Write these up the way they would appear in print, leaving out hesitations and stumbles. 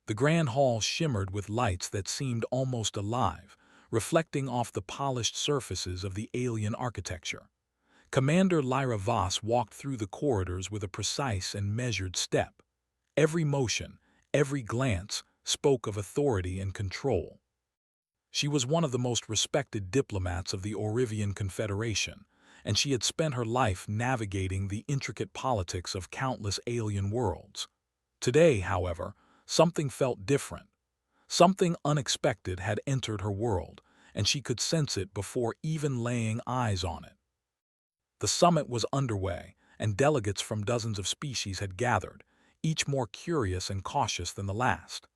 The grand hall shimmered with lights that seemed almost alive, reflecting off the polished surfaces of the alien architecture. Commander Lyra Voss walked through the corridors with a precise and measured step. Every motion, every glance, spoke of authority and control. She was one of the most respected diplomats of the Aurivian Confederation, and she had spent her life navigating the intricate politics of countless alien worlds. Today, however, something felt different. Something unexpected had entered her world, and she could sense it before even laying eyes on it. The summit was underway, and delegates from dozens of species had gathered, each more curious and cautious than the last.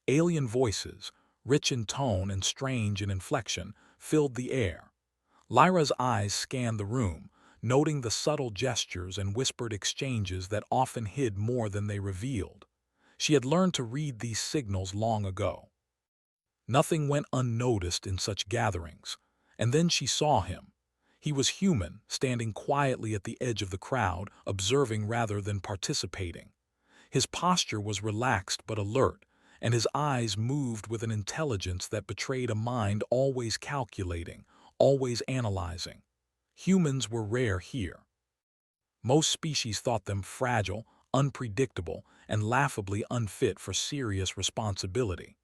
Alien voices, rich in tone and strange in inflection, filled the air. Lyra's eyes scanned the room, noting the subtle gestures and whispered exchanges that often hid more than they revealed. She had learned to read these signals long ago. Nothing went unnoticed in such gatherings, and then she saw him. He was human, standing quietly at the edge of the crowd, observing rather than participating. His posture was relaxed but alert, and his eyes moved with an intelligence that betrayed a mind always calculating, always analyzing. Humans were rare here. Most species thought them fragile, unpredictable, and laughably unfit for serious responsibility.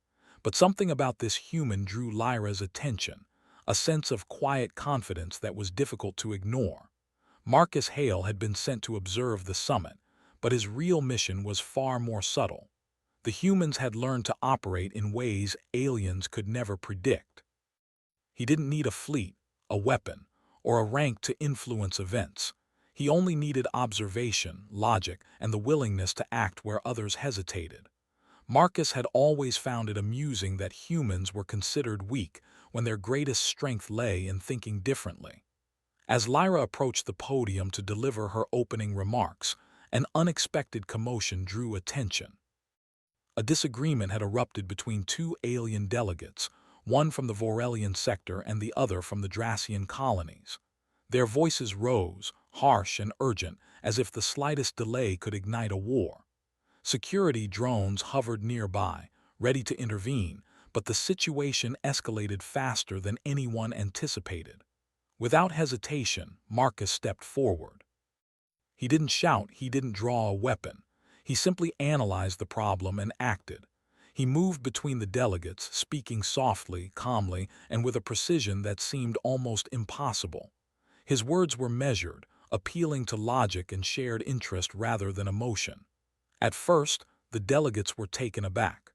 But something about this human drew Lyra's attention, a sense of quiet confidence that was difficult to ignore. Marcus Hale had been sent to observe the summit, but his real mission was far more subtle. The humans had learned to operate in ways aliens could never predict. He didn't need a fleet, a weapon, or a rank to influence events. He only needed observation, logic, and the willingness to act where others hesitated. Marcus had always found it amusing that humans were considered weak when their greatest strength lay in thinking differently. As Lyra approached the podium to deliver her opening remarks, an unexpected commotion drew attention. A disagreement had erupted between two alien delegates, one from the Vorelian sector and the other from the Dracian colonies. Their voices rose, harsh and urgent, as if the slightest delay could ignite a war. Security drones hovered nearby, ready to intervene, but the situation escalated faster than anyone anticipated. Without hesitation, Marcus stepped forward. He didn't shout, he didn't draw a weapon. He simply analyzed the problem and acted. He moved between the delegates, speaking softly, calmly, and with a precision that seemed almost impossible. His words were measured, appealing to logic and shared interest rather than emotion. At first, the delegates were taken aback.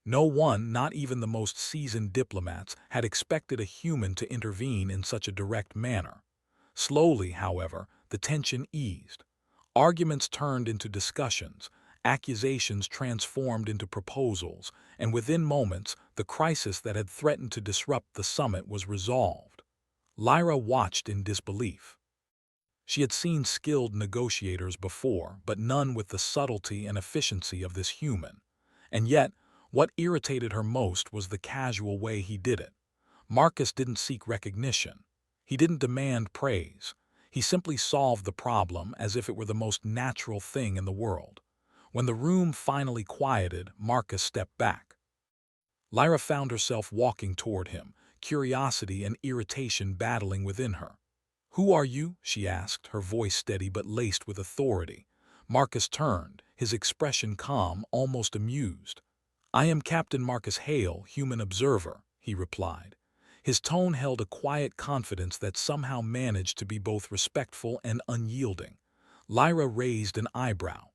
No one, not even the most seasoned diplomats, had expected a human to intervene in such a direct manner. Slowly, however, the tension eased. Arguments turned into discussions, accusations transformed into proposals, and within moments, the crisis that had threatened to disrupt the summit was resolved. Lyra watched in disbelief. She had seen skilled negotiators before, but none with the subtlety and efficiency of this human. And yet, what irritated her most was the casual way he did it. Marcus didn't seek recognition. He didn't demand praise. He simply solved the problem as if it were the most natural thing in the world. When the room finally quieted, Marcus stepped back. Lyra found herself walking toward him, curiosity and irritation battling within her. "Who are you?" she asked, her voice steady but laced with authority. Marcus turned, his expression calm, almost amused. "I am Captain Marcus Hale, human observer," he replied. His tone held a quiet confidence that somehow managed to be both respectful and unyielding. Lyra raised an eyebrow.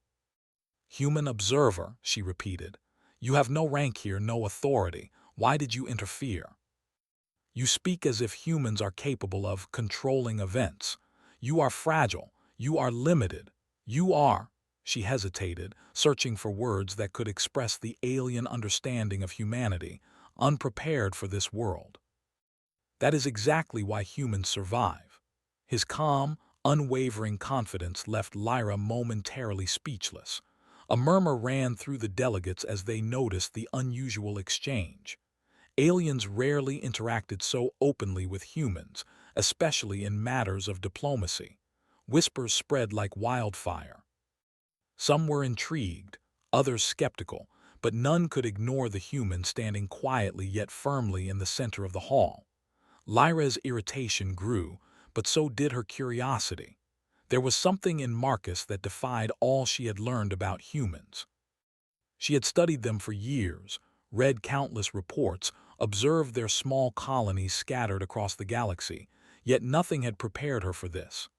"Human observer," she repeated. "You have no rank here, no authority. Why did you interfere? You speak as if humans are capable of controlling events. You are fragile. You are limited. You are—" She hesitated, searching for words that could express the alien understanding of humanity, unprepared for this world. "That is exactly why humans survive." His calm, unwavering confidence left Lyra momentarily speechless. A murmur ran through the delegates as they noticed the unusual exchange. Aliens rarely interacted so openly with humans, especially in matters of diplomacy. Whispers spread like wildfire. Some were intrigued, others skeptical, but none could ignore the human standing quietly yet firmly in the center of the hall. Lyra's irritation grew, but so did her curiosity. There was something in Marcus that defied all she had learned about humans. She had studied them for years, read countless reports, observed their small colonies scattered across the galaxy, yet nothing had prepared her for this.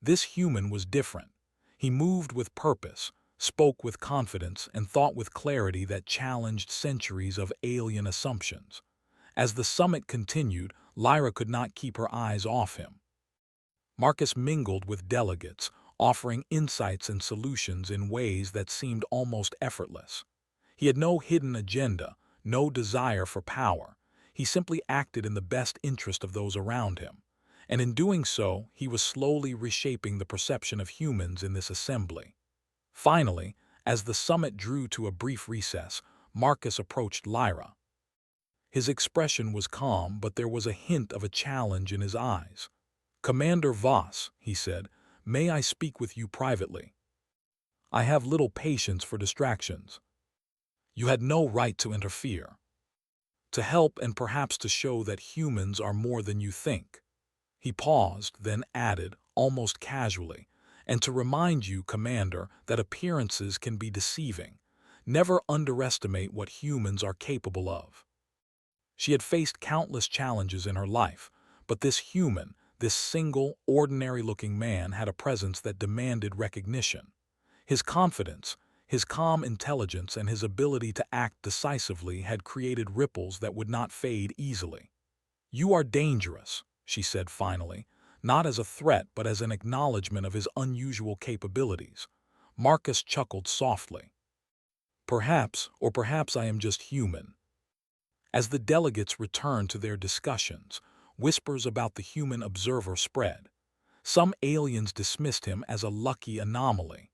This human was different. He moved with purpose, spoke with confidence, and thought with clarity that challenged centuries of alien assumptions. As the summit continued, Lyra could not keep her eyes off him. Marcus mingled with delegates, offering insights and solutions in ways that seemed almost effortless. He had no hidden agenda, no desire for power. He simply acted in the best interest of those around him. And in doing so, he was slowly reshaping the perception of humans in this assembly. Finally, as the summit drew to a brief recess, Marcus approached Lyra. His expression was calm, but there was a hint of a challenge in his eyes. "Commander Voss," he said, "may I speak with you privately? I have little patience for distractions. You had no right to interfere. To help and perhaps to show that humans are more than you think." He paused, then added, almost casually, "And to remind you, Commander, that appearances can be deceiving. Never underestimate what humans are capable of." She had faced countless challenges in her life, but this human, this single, ordinary-looking man had a presence that demanded recognition. His confidence, his calm intelligence, and his ability to act decisively had created ripples that would not fade easily. "You are dangerous," she said finally, not as a threat but as an acknowledgement of his unusual capabilities. Marcus chuckled softly. "Perhaps, or perhaps I am just human." As the delegates returned to their discussions, whispers about the human observer spread. Some aliens dismissed him as a lucky anomaly.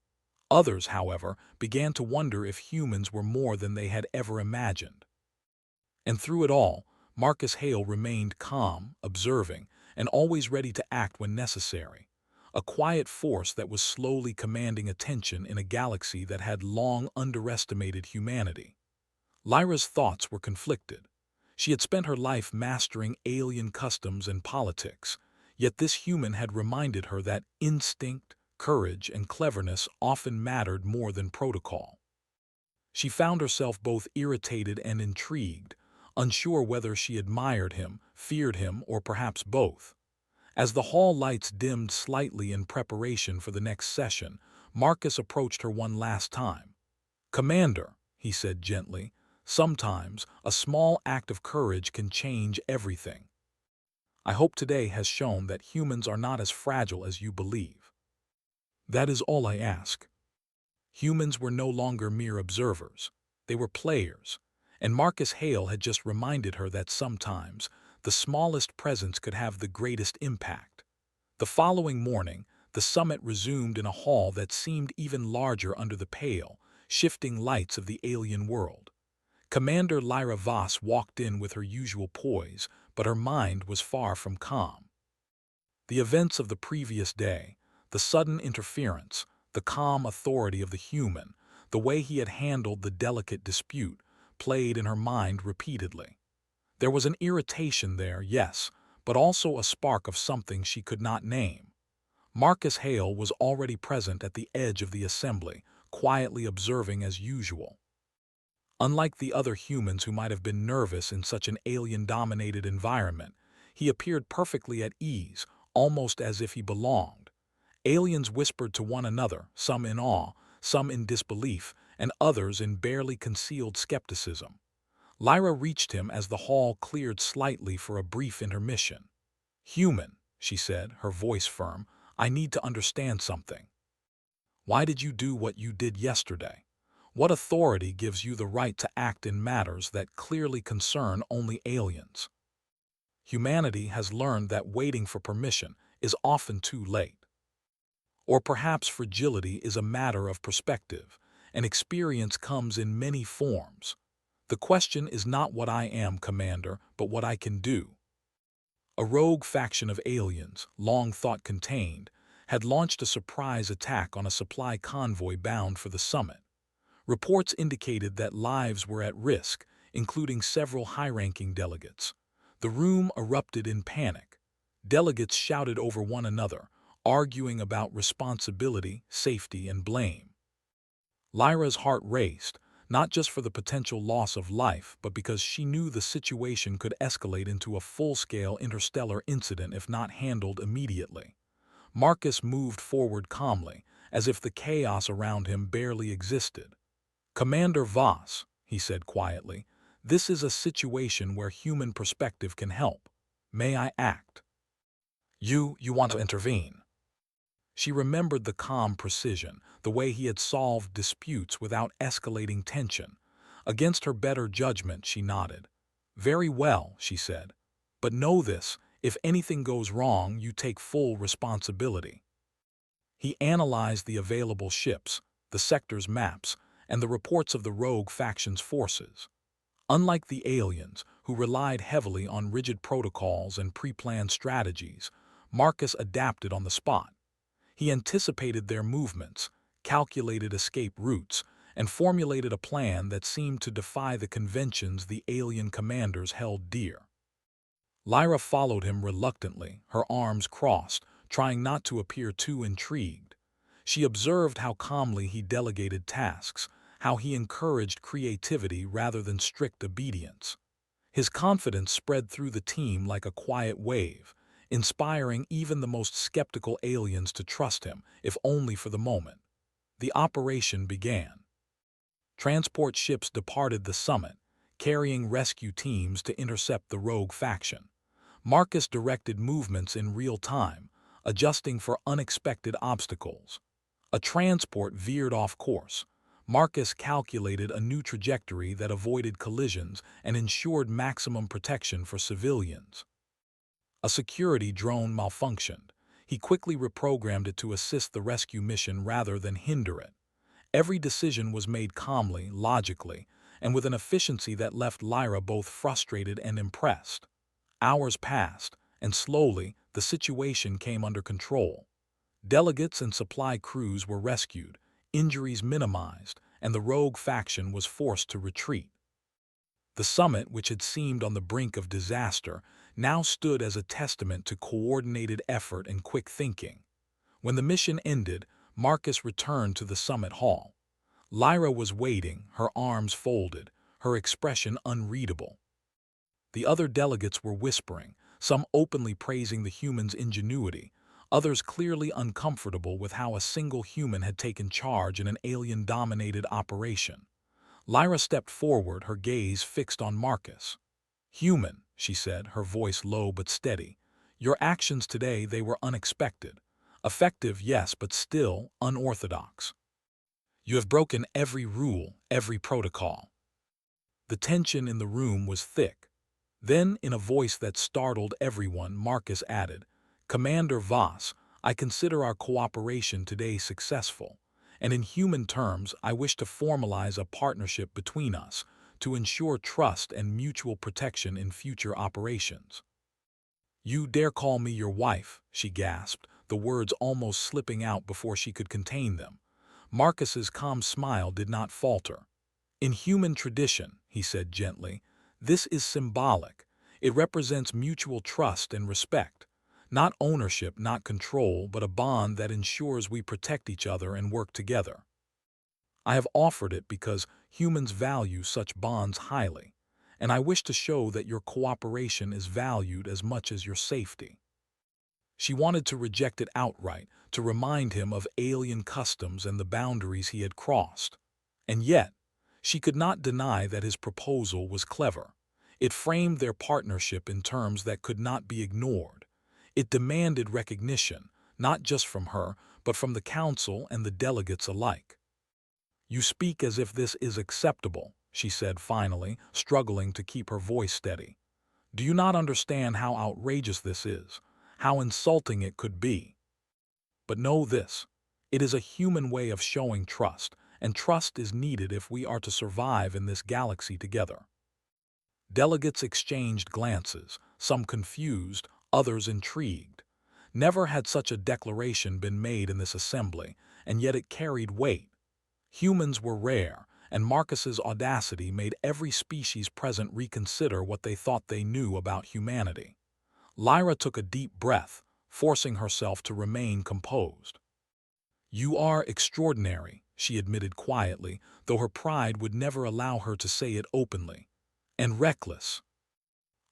Others, however, began to wonder if humans were more than they had ever imagined. And through it all, Marcus Hale remained calm, observing, and always ready to act when necessary. A quiet force that was slowly commanding attention in a galaxy that had long underestimated humanity. Lyra's thoughts were conflicted. She had spent her life mastering alien customs and politics, yet this human had reminded her that instinct, courage, and cleverness often mattered more than protocol. She found herself both irritated and intrigued, unsure whether she admired him, feared him, or perhaps both. As the hall lights dimmed slightly in preparation for the next session, Marcus approached her one last time. "Commander," he said gently, "sometimes a small act of courage can change everything. I hope today has shown that humans are not as fragile as you believe. That is all I ask." Humans were no longer mere observers. They were players, and Marcus Hale had just reminded her that sometimes the smallest presence could have the greatest impact. The following morning, the summit resumed in a hall that seemed even larger under the pale, shifting lights of the alien world. Commander Lyra Voss walked in with her usual poise, but her mind was far from calm. The events of the previous day, the sudden interference, the calm authority of the human, the way he had handled the delicate dispute, played in her mind repeatedly. There was an irritation there, yes, but also a spark of something she could not name. Marcus Hale was already present at the edge of the assembly, quietly observing as usual. Unlike the other humans who might have been nervous in such an alien-dominated environment, he appeared perfectly at ease, almost as if he belonged. Aliens whispered to one another, some in awe, some in disbelief, and others in barely concealed skepticism. Lyra reached him as the hall cleared slightly for a brief intermission. "Human," she said, her voice firm, "I need to understand something. Why did you do what you did yesterday? What authority gives you the right to act in matters that clearly concern only aliens?" Humanity has learned that waiting for permission is often too late. Or perhaps fragility is a matter of perspective, and experience comes in many forms. The question is not what I am, Commander, but what I can do. A rogue faction of aliens, long thought contained, had launched a surprise attack on a supply convoy bound for the summit. Reports indicated that lives were at risk, including several high-ranking delegates. The room erupted in panic. Delegates shouted over one another, arguing about responsibility, safety, and blame. Lyra's heart raced, not just for the potential loss of life, but because she knew the situation could escalate into a full-scale interstellar incident if not handled immediately. Marcus moved forward calmly, as if the chaos around him barely existed. "Commander Voss," he said quietly, "this is a situation where human perspective can help. May I act?" You want to intervene." She remembered the calm precision, the way he had solved disputes without escalating tension. Against her better judgment, she nodded. "Very well," she said. "But know this, if anything goes wrong, you take full responsibility." He analyzed the available ships, the sector's maps, and the reports of the rogue faction's forces. Unlike the aliens, who relied heavily on rigid protocols and pre-planned strategies, Marcus adapted on the spot. He anticipated their movements, calculated escape routes, and formulated a plan that seemed to defy the conventions the alien commanders held dear. Lyra followed him reluctantly, her arms crossed, trying not to appear too intrigued. She observed how calmly he delegated tasks, how he encouraged creativity rather than strict obedience. His confidence spread through the team like a quiet wave, inspiring even the most skeptical aliens to trust him, if only for the moment. The operation began. Transport ships departed the summit, carrying rescue teams to intercept the rogue faction. Marcus directed movements in real time, adjusting for unexpected obstacles. A transport veered off course. Marcus calculated a new trajectory that avoided collisions and ensured maximum protection for civilians. A security drone malfunctioned. He quickly reprogrammed it to assist the rescue mission rather than hinder it. Every decision was made calmly, logically, and with an efficiency that left Lyra both frustrated and impressed. Hours passed, and slowly, the situation came under control. Delegates and supply crews were rescued, injuries minimized, and the rogue faction was forced to retreat. The summit, which had seemed on the brink of disaster, now stood as a testament to coordinated effort and quick thinking. When the mission ended, Marcus returned to the summit hall. Lyra was waiting, her arms folded, her expression unreadable. The other delegates were whispering, some openly praising the humans' ingenuity, others clearly uncomfortable with how a single human had taken charge in an alien-dominated operation. Lyra stepped forward, her gaze fixed on Marcus. "Human," she said, her voice low but steady. "Your actions today, they were unexpected. Effective, yes, but still unorthodox. You have broken every rule, every protocol." The tension in the room was thick. Then, in a voice that startled everyone, Marcus added, "Commander Voss, I consider our cooperation today successful, and in human terms, I wish to formalize a partnership between us to ensure trust and mutual protection in future operations." "You dare call me your wife," she gasped, the words almost slipping out before she could contain them. Marcus's calm smile did not falter. "In human tradition," he said gently, "this is symbolic. It represents mutual trust and respect. Not ownership, not control, but a bond that ensures we protect each other and work together. I have offered it because humans value such bonds highly, and I wish to show that your cooperation is valued as much as your safety." She wanted to reject it outright, to remind him of alien customs and the boundaries he had crossed. And yet, she could not deny that his proposal was clever. It framed their partnership in terms that could not be ignored. It demanded recognition, not just from her, but from the council and the delegates alike. "You speak as if this is acceptable," she said finally, struggling to keep her voice steady. "Do you not understand how outrageous this is, how insulting it could be? But know this, it is a human way of showing trust, and trust is needed if we are to survive in this galaxy together." Delegates exchanged glances, some confused, others intrigued. Never had such a declaration been made in this assembly, and yet it carried weight. Humans were rare, and Marcus's audacity made every species present reconsider what they thought they knew about humanity. Lyra took a deep breath, forcing herself to remain composed. "You are extraordinary," she admitted quietly, though her pride would never allow her to say it openly. "And reckless."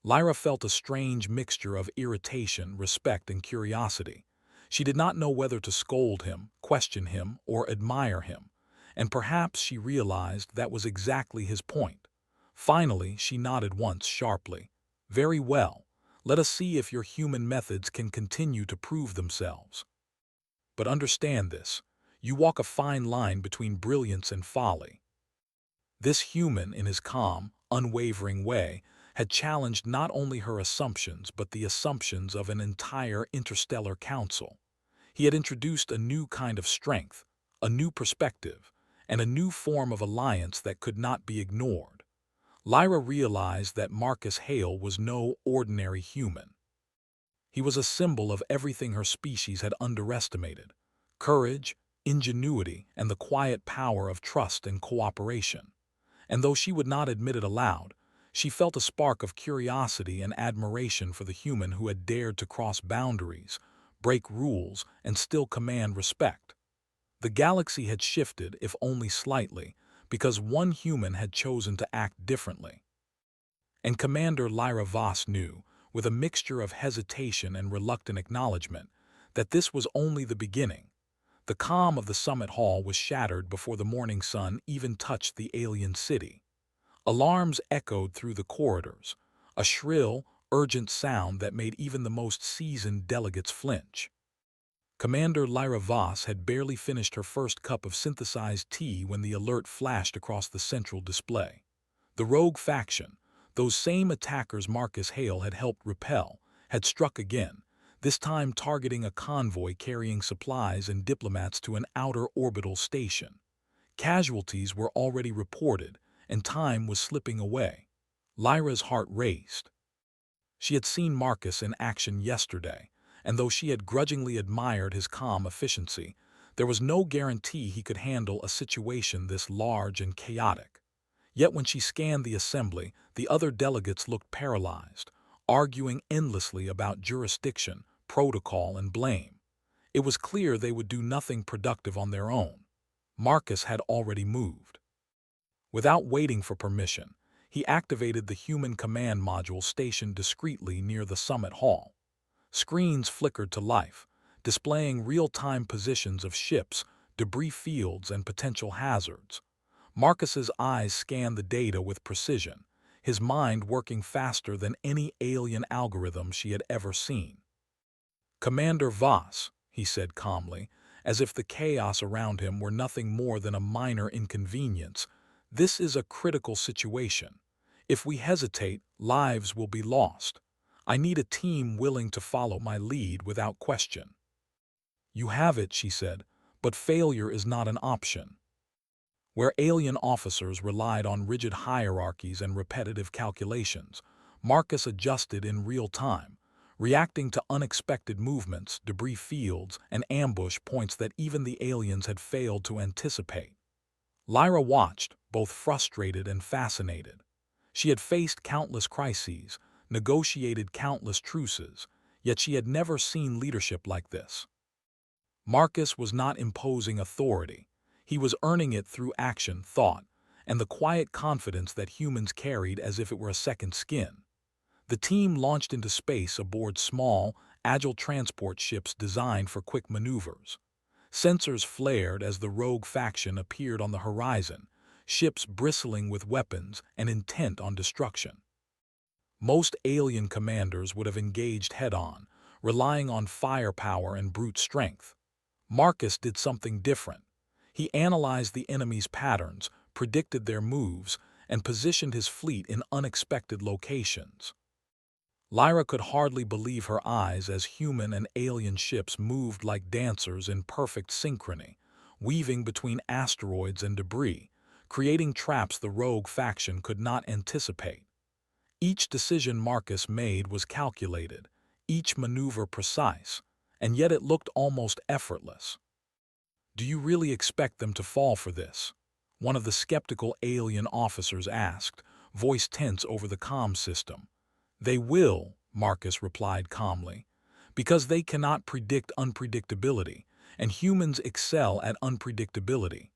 Lyra felt a strange mixture of irritation, respect, and curiosity. She did not know whether to scold him, question him, or admire him, and perhaps she realized that was exactly his point. Finally, she nodded once sharply. "Very well. Let us see if your human methods can continue to prove themselves. But understand this, you walk a fine line between brilliance and folly." This human, in his calm, unwavering way, had challenged not only her assumptions but the assumptions of an entire interstellar council. He had introduced a new kind of strength, a new perspective, and a new form of alliance that could not be ignored. Lyra realized that Marcus Hale was no ordinary human. He was a symbol of everything her species had underestimated: courage, ingenuity, and the quiet power of trust and cooperation. And though she would not admit it aloud, she felt a spark of curiosity and admiration for the human who had dared to cross boundaries, break rules, and still command respect. The galaxy had shifted, if only slightly, because one human had chosen to act differently. And Commander Lyra Voss knew, with a mixture of hesitation and reluctant acknowledgement, that this was only the beginning. The calm of the summit hall was shattered before the morning sun even touched the alien city. Alarms echoed through the corridors, a shrill, urgent sound that made even the most seasoned delegates flinch. Commander Lyra Voss had barely finished her first cup of synthesized tea when the alert flashed across the central display. The rogue faction, those same attackers Marcus Hale had helped repel, had struck again, this time targeting a convoy carrying supplies and diplomats to an outer orbital station. Casualties were already reported, and time was slipping away. Lyra's heart raced. She had seen Marcus in action yesterday, and though she had grudgingly admired his calm efficiency, there was no guarantee he could handle a situation this large and chaotic. Yet when she scanned the assembly, the other delegates looked paralyzed, arguing endlessly about jurisdiction, protocol, and blame. It was clear they would do nothing productive on their own. Marcus had already moved. Without waiting for permission, he activated the human command module stationed discreetly near the summit hall. Screens flickered to life, displaying real-time positions of ships, debris fields, and potential hazards. Marcus's eyes scanned the data with precision, his mind working faster than any alien algorithm she had ever seen. "Commander Voss," he said calmly, as if the chaos around him were nothing more than a minor inconvenience, "this is a critical situation. If we hesitate, lives will be lost. I need a team willing to follow my lead without question." "You have it," she said, "but failure is not an option." Where alien officers relied on rigid hierarchies and repetitive calculations, Marcus adjusted in real time, reacting to unexpected movements, debris fields, and ambush points that even the aliens had failed to anticipate. Lyra watched, both frustrated and fascinated. She had faced countless crises, negotiated countless truces, yet she had never seen leadership like this. Marcus was not imposing authority. He was earning it through action, thought, and the quiet confidence that humans carried as if it were a second skin. The team launched into space aboard small, agile transport ships designed for quick maneuvers. Sensors flared as the rogue faction appeared on the horizon, ships bristling with weapons and intent on destruction. Most alien commanders would have engaged head-on, relying on firepower and brute strength. Marcus did something different. He analyzed the enemy's patterns, predicted their moves, and positioned his fleet in unexpected locations. Lyra could hardly believe her eyes as human and alien ships moved like dancers in perfect synchrony, weaving between asteroids and debris, creating traps the rogue faction could not anticipate. Each decision Marcus made was calculated, each maneuver precise, and yet it looked almost effortless. "Do you really expect them to fall for this?" one of the skeptical alien officers asked, voice tense over the comm system. "They will," Marcus replied calmly, "because they cannot predict unpredictability, and humans excel at unpredictability."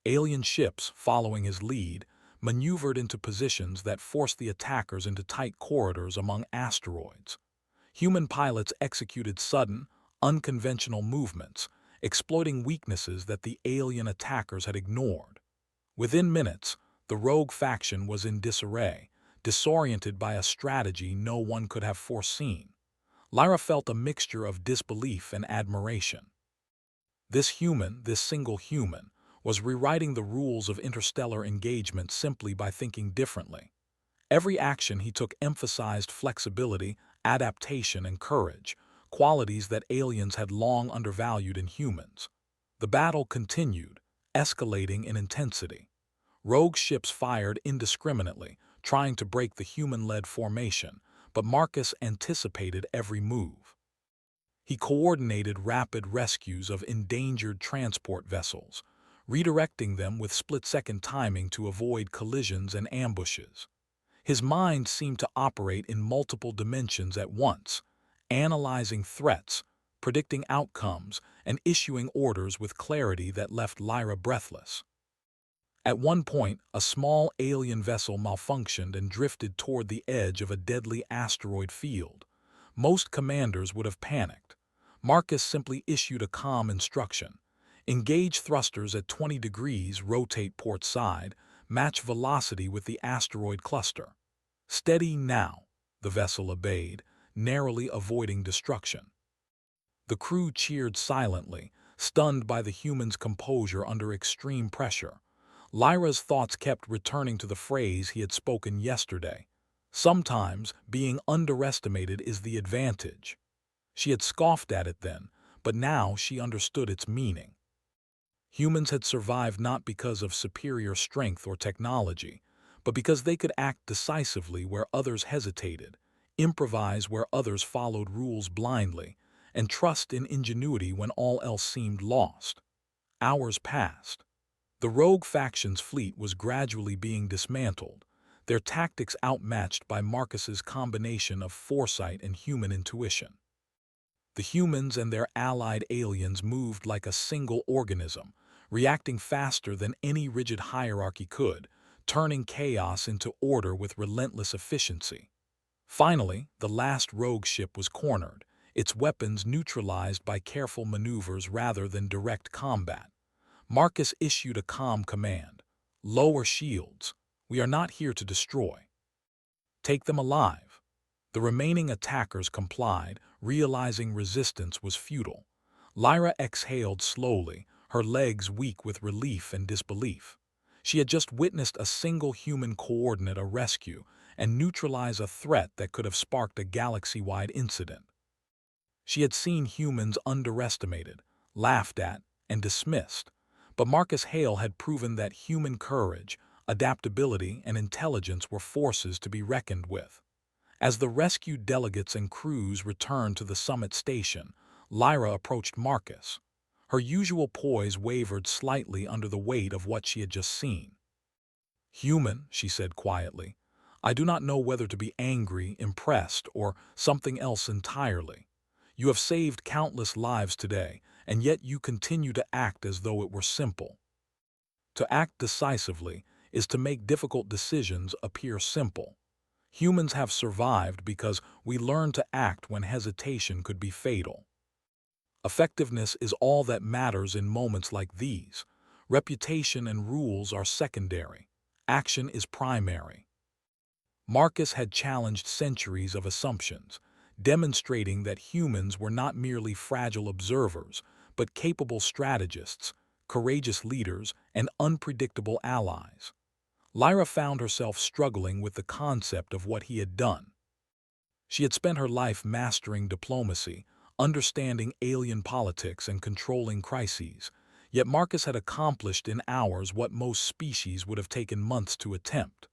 Alien ships, following his lead, maneuvered into positions that forced the attackers into tight corridors among asteroids. Human pilots executed sudden, unconventional movements, exploiting weaknesses that the alien attackers had ignored. Within minutes, the rogue faction was in disarray, disoriented by a strategy no one could have foreseen. Lyra felt a mixture of disbelief and admiration. This single human, was rewriting the rules of interstellar engagement simply by thinking differently. Every action he took emphasized flexibility, adaptation, and courage, qualities that aliens had long undervalued in humans. The battle continued, escalating in intensity. Rogue ships fired indiscriminately, trying to break the human-led formation, but Marcus anticipated every move. He coordinated rapid rescues of endangered transport vessels, redirecting them with split-second timing to avoid collisions and ambushes. His mind seemed to operate in multiple dimensions at once, analyzing threats, predicting outcomes, and issuing orders with clarity that left Lyra breathless. At one point, a small alien vessel malfunctioned and drifted toward the edge of a deadly asteroid field. Most commanders would have panicked. Marcus simply issued a calm instruction. Engage thrusters at 20 degrees, rotate port side, match velocity with the asteroid cluster. Steady now, the vessel obeyed, narrowly avoiding destruction. The crew cheered silently, stunned by the human's composure under extreme pressure. Lyra's thoughts kept returning to the phrase he had spoken yesterday. Sometimes, being underestimated is the advantage. She had scoffed at it then, but now she understood its meaning. Humans had survived not because of superior strength or technology, but because they could act decisively where others hesitated, improvise where others followed rules blindly, and trust in ingenuity when all else seemed lost. Hours passed. The rogue faction's fleet was gradually being dismantled, their tactics outmatched by Marcus's combination of foresight and human intuition. The humans and their allied aliens moved like a single organism, reacting faster than any rigid hierarchy could, turning chaos into order with relentless efficiency. Finally, the last rogue ship was cornered, its weapons neutralized by careful maneuvers rather than direct combat. Marcus issued a calm command. "Lower shields. We are not here to destroy. Take them alive." The remaining attackers complied, realizing resistance was futile. Lyra exhaled slowly, her legs weak with relief and disbelief. She had just witnessed a single human coordinate a rescue and neutralize a threat that could have sparked a galaxy-wide incident. She had seen humans underestimated, laughed at, and dismissed, but Marcus Hale had proven that human courage, adaptability, and intelligence were forces to be reckoned with. As the rescued delegates and crews returned to the summit station, Lyra approached Marcus. Her usual poise wavered slightly under the weight of what she had just seen. "Human," she said quietly, "I do not know whether to be angry, impressed, or something else entirely. You have saved countless lives today, and yet you continue to act as though it were simple. To act decisively is to make difficult decisions appear simple. Humans have survived because we learned to act when hesitation could be fatal. Effectiveness is all that matters in moments like these. Reputation and rules are secondary. Action is primary." Marcus had challenged centuries of assumptions, demonstrating that humans were not merely fragile observers, but capable strategists, courageous leaders, and unpredictable allies. Lyra found herself struggling with the concept of what he had done. She had spent her life mastering diplomacy, understanding alien politics, and controlling crises, yet Marcus had accomplished in hours what most species would have taken months to attempt.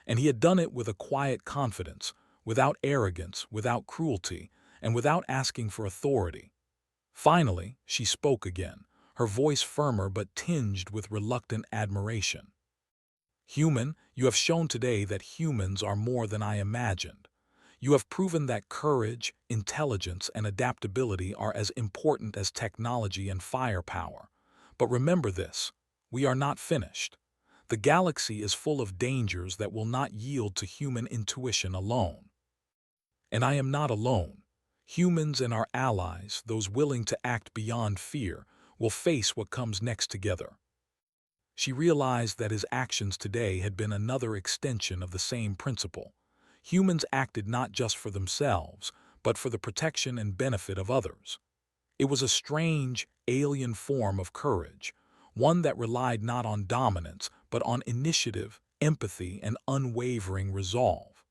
And he had done it with a quiet confidence, without arrogance, without cruelty, and without asking for authority. Finally, she spoke again, her voice firmer but tinged with reluctant admiration. "Human, you have shown today that humans are more than I imagined. You have proven that courage, intelligence, and adaptability are as important as technology and firepower. But remember this, we are not finished. The galaxy is full of dangers that will not yield to human intuition alone. And I am not alone. Humans and our allies, those willing to act beyond fear, will face what comes next together." She realized that his actions today had been another extension of the same principle. Humans acted not just for themselves, but for the protection and benefit of others. It was a strange, alien form of courage, one that relied not on dominance, but on initiative, empathy, and unwavering resolve.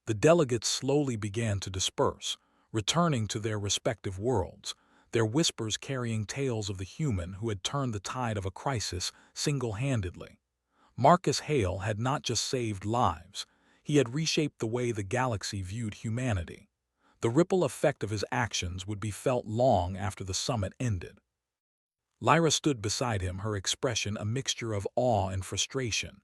The delegates slowly began to disperse, returning to their respective worlds, their whispers carrying tales of the human who had turned the tide of a crisis single-handedly. Marcus Hale had not just saved lives, he had reshaped the way the galaxy viewed humanity. The ripple effect of his actions would be felt long after the summit ended. Lyra stood beside him, her expression a mixture of awe and frustration.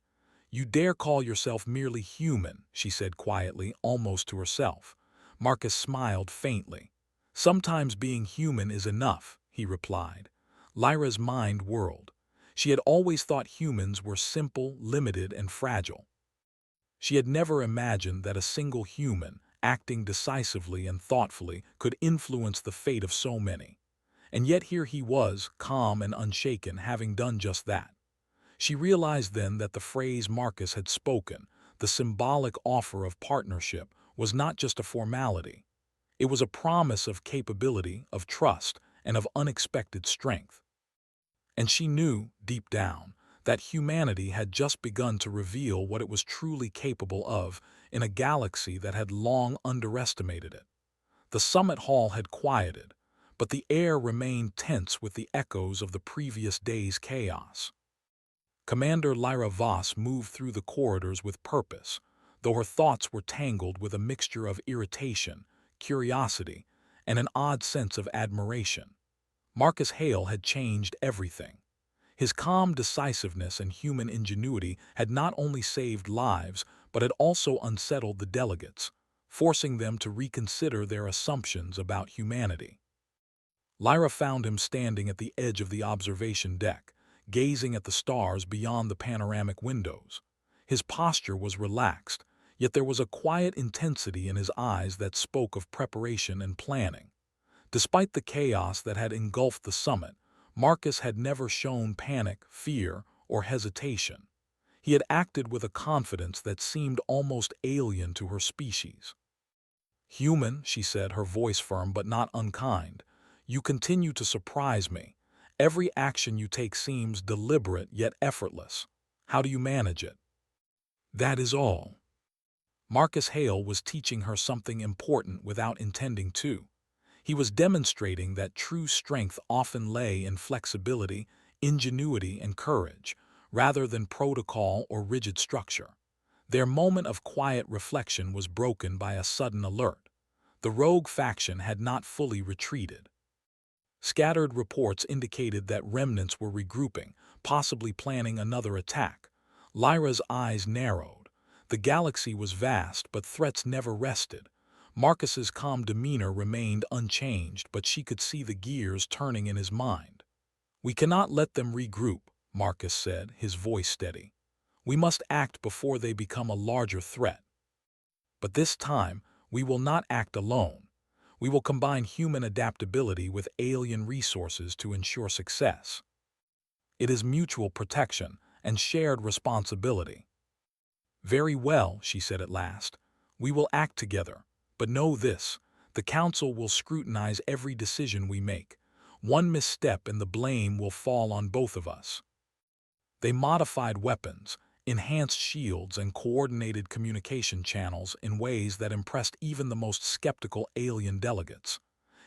"You dare call yourself merely human," she said quietly, almost to herself. Marcus smiled faintly. "Sometimes being human is enough," he replied. Lyra's mind whirled. She had always thought humans were simple, limited, and fragile. She had never imagined that a single human, acting decisively and thoughtfully, could influence the fate of so many. And yet here he was, calm and unshaken, having done just that. She realized then that the phrase Marcus had spoken, the symbolic offer of partnership, was not just a formality. It was a promise of capability, of trust, and of unexpected strength. And she knew, deep down, that humanity had just begun to reveal what it was truly capable of in a galaxy that had long underestimated it. The summit hall had quieted, but the air remained tense with the echoes of the previous day's chaos. Commander Lyra Voss moved through the corridors with purpose, though her thoughts were tangled with a mixture of irritation, curiosity, and an odd sense of admiration. Marcus Hale had changed everything. His calm decisiveness and human ingenuity had not only saved lives, but had also unsettled the delegates, forcing them to reconsider their assumptions about humanity. Lyra found him standing at the edge of the observation deck, gazing at the stars beyond the panoramic windows. His posture was relaxed, yet there was a quiet intensity in his eyes that spoke of preparation and planning. Despite the chaos that had engulfed the summit, Marcus had never shown panic, fear, or hesitation. He had acted with a confidence that seemed almost alien to her species. "Human," she said, her voice firm but not unkind, "you continue to surprise me. Every action you take seems deliberate yet effortless. How do you manage it?" "That is all." Marcus Hale was teaching her something important without intending to. He was demonstrating that true strength often lay in flexibility, ingenuity, and courage, rather than protocol or rigid structure. Their moment of quiet reflection was broken by a sudden alert. The rogue faction had not fully retreated. Scattered reports indicated that remnants were regrouping, possibly planning another attack. Lyra's eyes narrowed. The galaxy was vast, but threats never rested. Marcus's calm demeanor remained unchanged, but she could see the gears turning in his mind. "We cannot let them regroup," Marcus said, his voice steady. "We must act before they become a larger threat. But this time, we will not act alone. We will combine human adaptability with alien resources to ensure success. It is mutual protection and shared responsibility." "Very well," she said at last. "We will act together. But know this, the Council will scrutinize every decision we make. One misstep and the blame will fall on both of us." They modified weapons, enhanced shields, and coordinated communication channels in ways that impressed even the most skeptical alien delegates.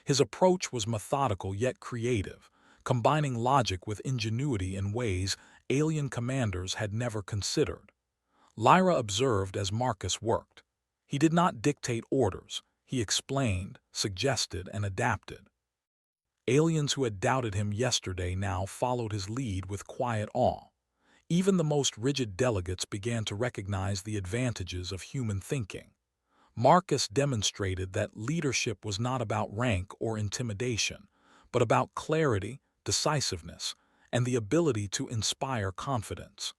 His approach was methodical yet creative, combining logic with ingenuity in ways alien commanders had never considered. Lyra observed as Marcus worked. He did not dictate orders, he explained, suggested, and adapted. Aliens who had doubted him yesterday now followed his lead with quiet awe. Even the most rigid delegates began to recognize the advantages of human thinking. Marcus demonstrated that leadership was not about rank or intimidation, but about clarity, decisiveness, and the ability to inspire confidence.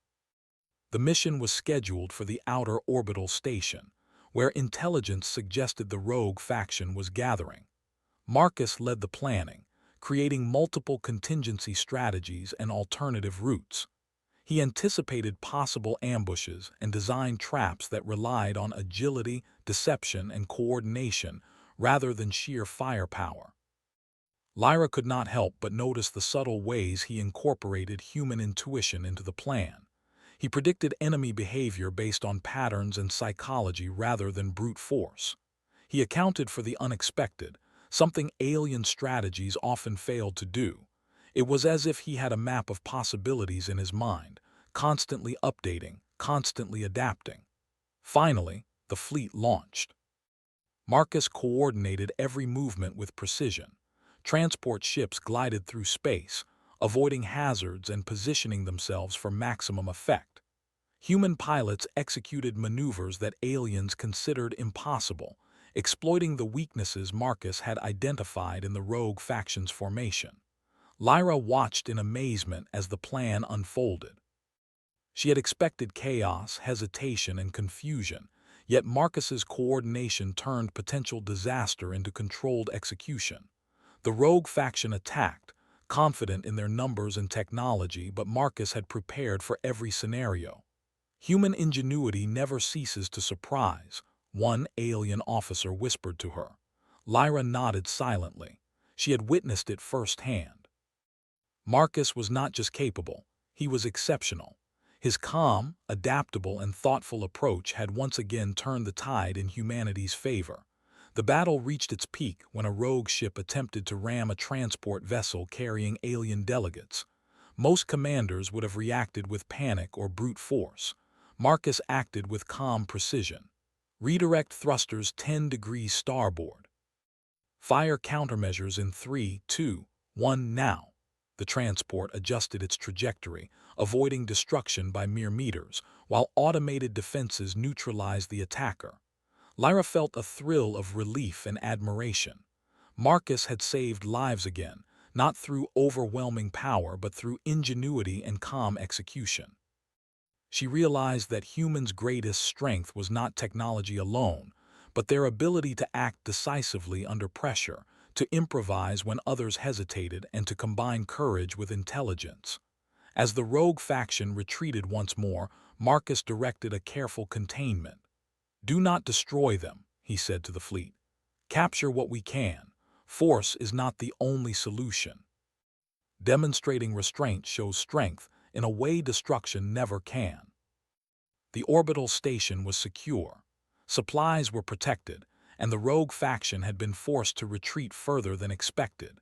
The mission was scheduled for the outer orbital station, where intelligence suggested the rogue faction was gathering. Marcus led the planning, creating multiple contingency strategies and alternative routes. He anticipated possible ambushes and designed traps that relied on agility, deception, and coordination rather than sheer firepower. Lyra could not help but notice the subtle ways he incorporated human intuition into the plan. He predicted enemy behavior based on patterns and psychology rather than brute force. He accounted for the unexpected, something alien strategies often failed to do. It was as if he had a map of possibilities in his mind, constantly updating, constantly adapting. Finally, the fleet launched. Marcus coordinated every movement with precision. Transport ships glided through space, avoiding hazards and positioning themselves for maximum effect. Human pilots executed maneuvers that aliens considered impossible, exploiting the weaknesses Marcus had identified in the rogue faction's formation. Lyra watched in amazement as the plan unfolded. She had expected chaos, hesitation, and confusion, yet Marcus's coordination turned potential disaster into controlled execution. The rogue faction attacked, confident in their numbers and technology, but Marcus had prepared for every scenario. Human ingenuity never ceases to surprise, one alien officer whispered to her. Lyra nodded silently. She had witnessed it firsthand. Marcus was not just capable, he was exceptional. His calm, adaptable, and thoughtful approach had once again turned the tide in humanity's favor. The battle reached its peak when a rogue ship attempted to ram a transport vessel carrying alien delegates. Most commanders would have reacted with panic or brute force. Marcus acted with calm precision. Redirect thrusters 10 degrees starboard. Fire countermeasures in 3, 2, 1 now. The transport adjusted its trajectory, avoiding destruction by mere meters, while automated defenses neutralized the attacker. Lyra felt a thrill of relief and admiration. Marcus had saved lives again, not through overwhelming power but through ingenuity and calm execution. She realized that humans' greatest strength was not technology alone, but their ability to act decisively under pressure, to improvise when others hesitated, and to combine courage with intelligence. As the rogue faction retreated once more, Marcus directed a careful containment. "Do not destroy them," he said to the fleet. "Capture what we can. Force is not the only solution." Demonstrating restraint shows strength in a way destruction never can. The orbital station was secure. Supplies were protected, and the rogue faction had been forced to retreat further than expected.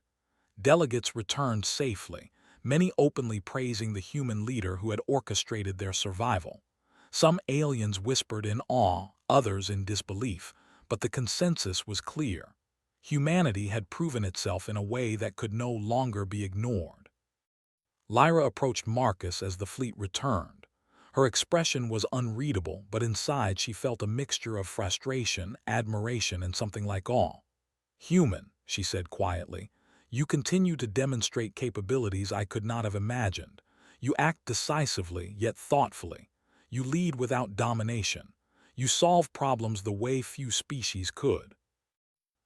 Delegates returned safely, many openly praising the human leader who had orchestrated their survival. Some aliens whispered in awe, others in disbelief, but the consensus was clear. Humanity had proven itself in a way that could no longer be ignored. Lyra approached Marcus as the fleet returned. Her expression was unreadable, but inside she felt a mixture of frustration, admiration, and something like awe. "Human," she said quietly, "you continue to demonstrate capabilities I could not have imagined. You act decisively, yet thoughtfully. You lead without domination. You solve problems the way few species could.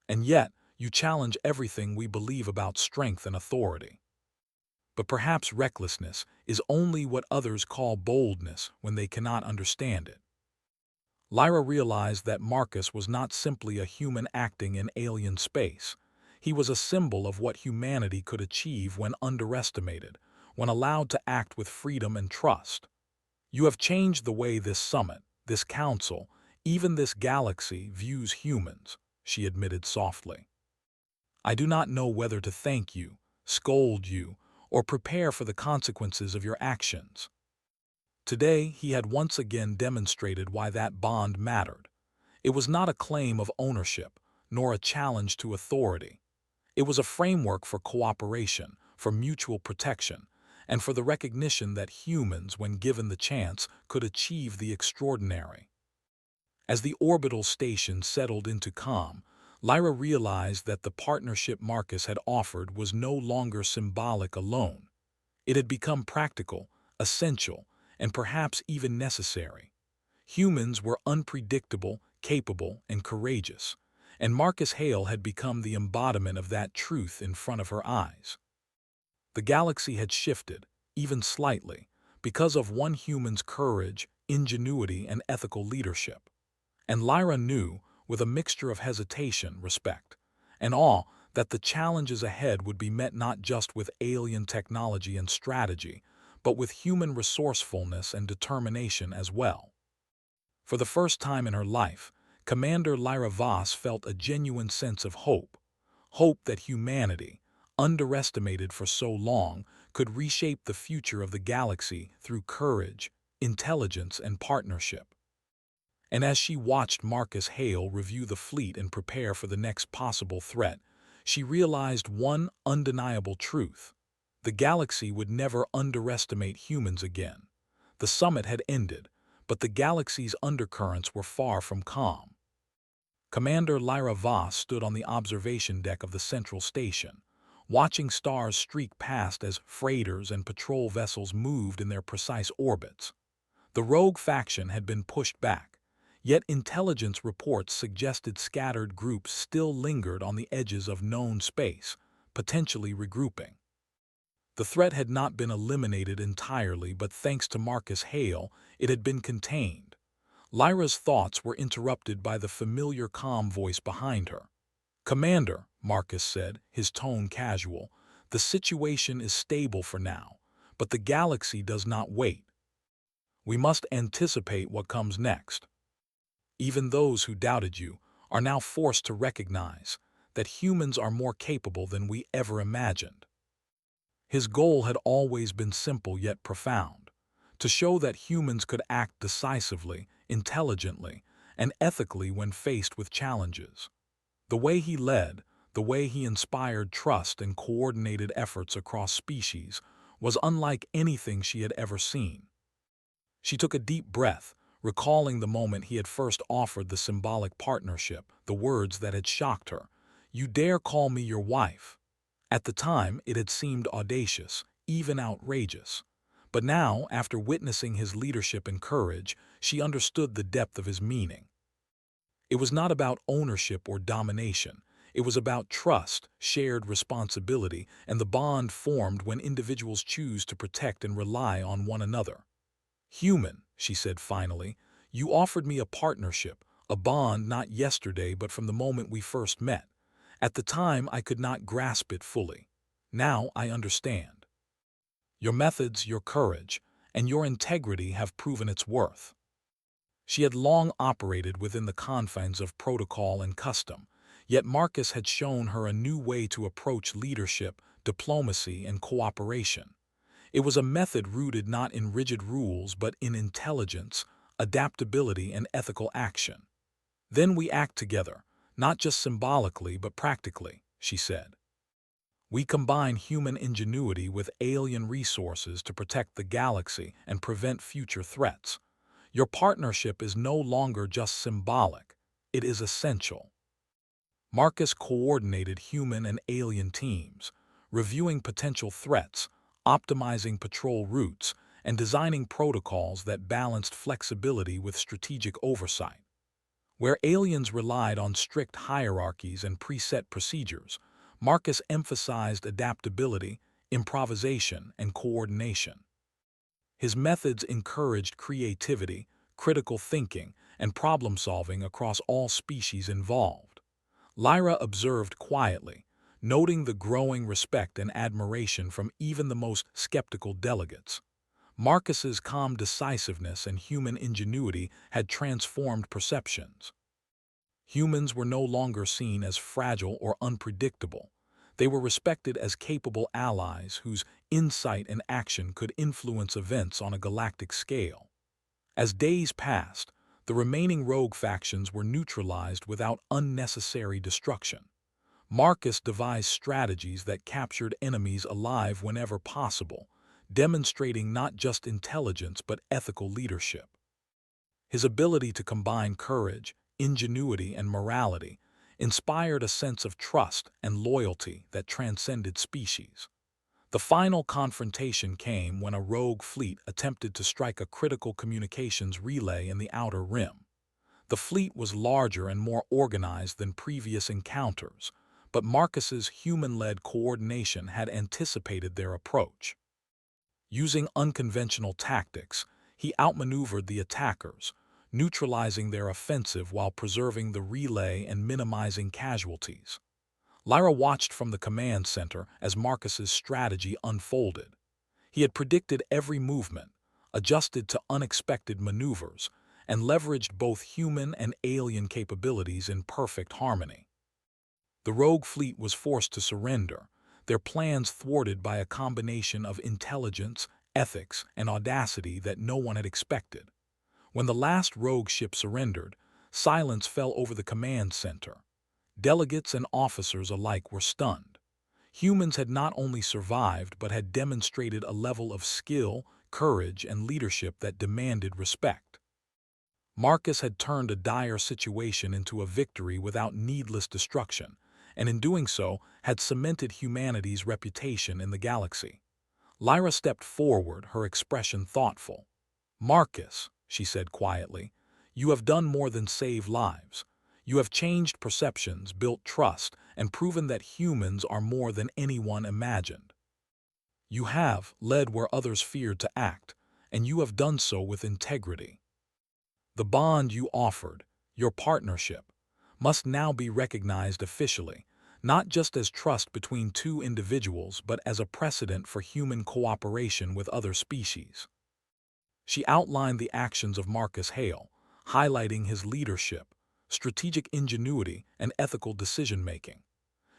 And yet, you challenge everything we believe about strength and authority. But perhaps recklessness is only what others call boldness when they cannot understand it." Lyra realized that Marcus was not simply a human acting in alien space. He was a symbol of what humanity could achieve when underestimated, when allowed to act with freedom and trust. "You have changed the way this summit, this council, even this galaxy views humans," she admitted softly. "I do not know whether to thank you, scold you, or prepare for the consequences of your actions." Today, he had once again demonstrated why that bond mattered. It was not a claim of ownership, nor a challenge to authority. It was a framework for cooperation, for mutual protection, and for the recognition that humans, when given the chance, could achieve the extraordinary. As the orbital station settled into calm, Lyra realized that the partnership Marcus had offered was no longer symbolic alone. It had become practical, essential, and perhaps even necessary. Humans were unpredictable, capable, and courageous, and Marcus Hale had become the embodiment of that truth in front of her eyes. The galaxy had shifted, even slightly, because of one human's courage, ingenuity, and ethical leadership. And Lyra knew, with a mixture of hesitation, respect, and awe, that the challenges ahead would be met not just with alien technology and strategy, but with human resourcefulness and determination as well. For the first time in her life, Commander Lyra Voss felt a genuine sense of hope. Hope that humanity, underestimated for so long, could reshape the future of the galaxy through courage, intelligence, and partnership. And as she watched Marcus Hale review the fleet and prepare for the next possible threat, she realized one undeniable truth. The galaxy would never underestimate humans again. The summit had ended, but the galaxy's undercurrents were far from calm. Commander Lyra Voss stood on the observation deck of the central station, watching stars streak past as freighters and patrol vessels moved in their precise orbits. The rogue faction had been pushed back, yet intelligence reports suggested scattered groups still lingered on the edges of known space, potentially regrouping. The threat had not been eliminated entirely, but thanks to Marcus Hale, it had been contained. Lyra's thoughts were interrupted by the familiar calm voice behind her. "Commander," Marcus said, his tone casual, "the situation is stable for now, but the galaxy does not wait. We must anticipate what comes next. Even those who doubted you are now forced to recognize that humans are more capable than we ever imagined." His goal had always been simple yet profound: to show that humans could act decisively, intelligently, and ethically when faced with challenges. The way he led, the way he inspired trust and coordinated efforts across species, was unlike anything she had ever seen. She took a deep breath, recalling the moment he had first offered the symbolic partnership, the words that had shocked her. "You dare call me your wife?" At the time, it had seemed audacious, even outrageous. But now, after witnessing his leadership and courage, she understood the depth of his meaning. It was not about ownership or domination. It was about trust, shared responsibility, and the bond formed when individuals choose to protect and rely on one another. "Human," she said finally, "you offered me a partnership, a bond not yesterday but from the moment we first met. At the time, I could not grasp it fully. Now I understand. Your methods, your courage, and your integrity have proven its worth." She had long operated within the confines of protocol and custom, yet Marcus had shown her a new way to approach leadership, diplomacy, and cooperation. It was a method rooted not in rigid rules but in intelligence, adaptability, and ethical action. "Then we act together, not just symbolically but practically," she said. "We combine human ingenuity with alien resources to protect the galaxy and prevent future threats. Your partnership is no longer just symbolic, it is essential." Marcus coordinated human and alien teams, reviewing potential threats, optimizing patrol routes, and designing protocols that balanced flexibility with strategic oversight. Where aliens relied on strict hierarchies and preset procedures, Marcus emphasized adaptability, improvisation, and coordination. His methods encouraged creativity, critical thinking, and problem-solving across all species involved. Lyra observed quietly, noting the growing respect and admiration from even the most skeptical delegates. Marcus's calm decisiveness and human ingenuity had transformed perceptions. Humans were no longer seen as fragile or unpredictable. They were respected as capable allies whose insight and action could influence events on a galactic scale. As days passed, the remaining rogue factions were neutralized without unnecessary destruction. Marcus devised strategies that captured enemies alive whenever possible, demonstrating not just intelligence but ethical leadership. His ability to combine courage, ingenuity, and morality inspired a sense of trust and loyalty that transcended species. The final confrontation came when a rogue fleet attempted to strike a critical communications relay in the Outer Rim. The fleet was larger and more organized than previous encounters, but Marcus's human-led coordination had anticipated their approach. Using unconventional tactics, he outmaneuvered the attackers, neutralizing their offensive while preserving the relay and minimizing casualties. Lyra watched from the command center as Marcus's strategy unfolded. He had predicted every movement, adjusted to unexpected maneuvers, and leveraged both human and alien capabilities in perfect harmony. The rogue fleet was forced to surrender, their plans thwarted by a combination of intelligence, ethics, and audacity that no one had expected. When the last rogue ship surrendered, silence fell over the command center. Delegates and officers alike were stunned. Humans had not only survived but had demonstrated a level of skill, courage, and leadership that demanded respect. Marcus had turned a dire situation into a victory without needless destruction, and in doing so had cemented humanity's reputation in the galaxy. Lyra stepped forward, her expression thoughtful. "Marcus," she said quietly, "you have done more than save lives. You have changed perceptions, built trust, and proven that humans are more than anyone imagined. You have led where others feared to act, and you have done so with integrity. The bond you offered, your partnership, must now be recognized officially, not just as trust between two individuals but as a precedent for human cooperation with other species." She outlined the actions of Marcus Hale, highlighting his leadership, strategic ingenuity, and ethical decision-making.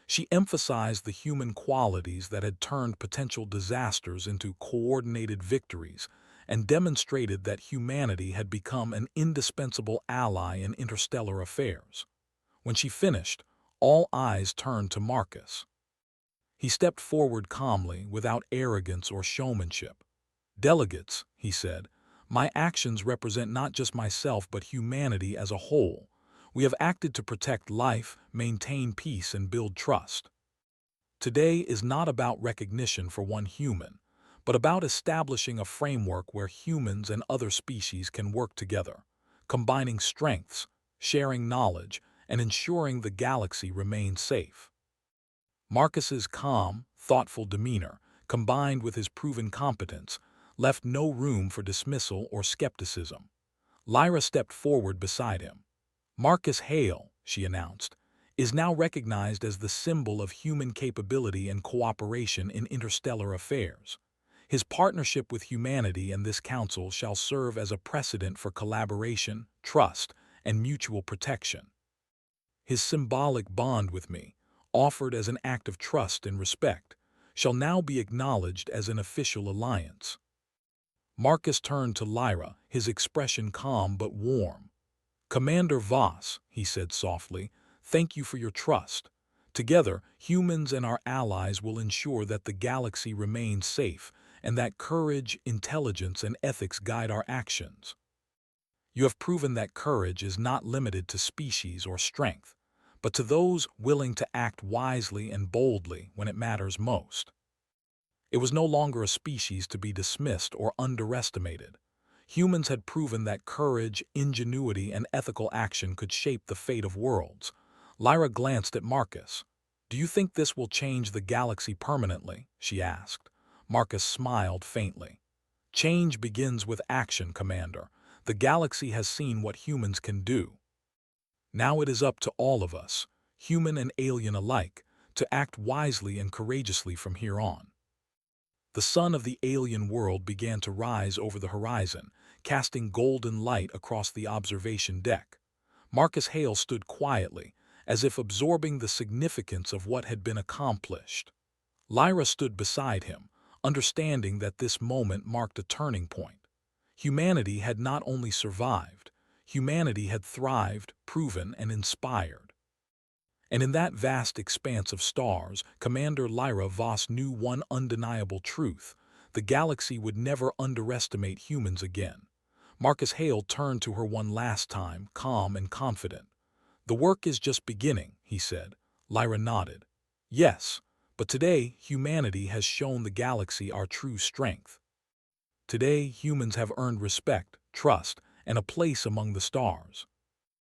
She emphasized the human qualities that had turned potential disasters into coordinated victories and demonstrated that humanity had become an indispensable ally in interstellar affairs. When she finished, all eyes turned to Marcus. He stepped forward calmly, without arrogance or showmanship. "Delegates," he said, "my actions represent not just myself but humanity as a whole. We have acted to protect life, maintain peace, and build trust. Today is not about recognition for one human, but about establishing a framework where humans and other species can work together, combining strengths, sharing knowledge, and ensuring the galaxy remains safe." Marcus's calm, thoughtful demeanor, combined with his proven competence, left no room for dismissal or skepticism. Lyra stepped forward beside him. "Marcus Hale," she announced, "is now recognized as the symbol of human capability and cooperation in interstellar affairs. His partnership with humanity and this council shall serve as a precedent for collaboration, trust, and mutual protection. His symbolic bond with me, offered as an act of trust and respect, shall now be acknowledged as an official alliance." Marcus turned to Lyra, his expression calm but warm. "Commander Voss," he said softly, "thank you for your trust. Together, humans and our allies will ensure that the galaxy remains safe and that courage, intelligence, and ethics guide our actions. You have proven that courage is not limited to species or strength, but to those willing to act wisely and boldly when it matters most." It was no longer a species to be dismissed or underestimated. Humans had proven that courage, ingenuity, and ethical action could shape the fate of worlds. Lyra glanced at Marcus. "Do you think this will change the galaxy permanently?" she asked. Marcus smiled faintly. "Change begins with action, Commander. The galaxy has seen what humans can do. Now it is up to all of us, human and alien alike, to act wisely and courageously from here on." The sun of the alien world began to rise over the horizon, casting golden light across the observation deck. Marcus Hale stood quietly, as if absorbing the significance of what had been accomplished. Lyra stood beside him, understanding that this moment marked a turning point. Humanity had not only survived, humanity had thrived, proven, and inspired. And in that vast expanse of stars, Commander Lyra Voss knew one undeniable truth: the galaxy would never underestimate humans again. Marcus Hale turned to her one last time, calm and confident. "The work is just beginning," he said. Lyra nodded. "Yes, but today humanity has shown the galaxy our true strength. Today humans have earned respect, trust, and a place among the stars.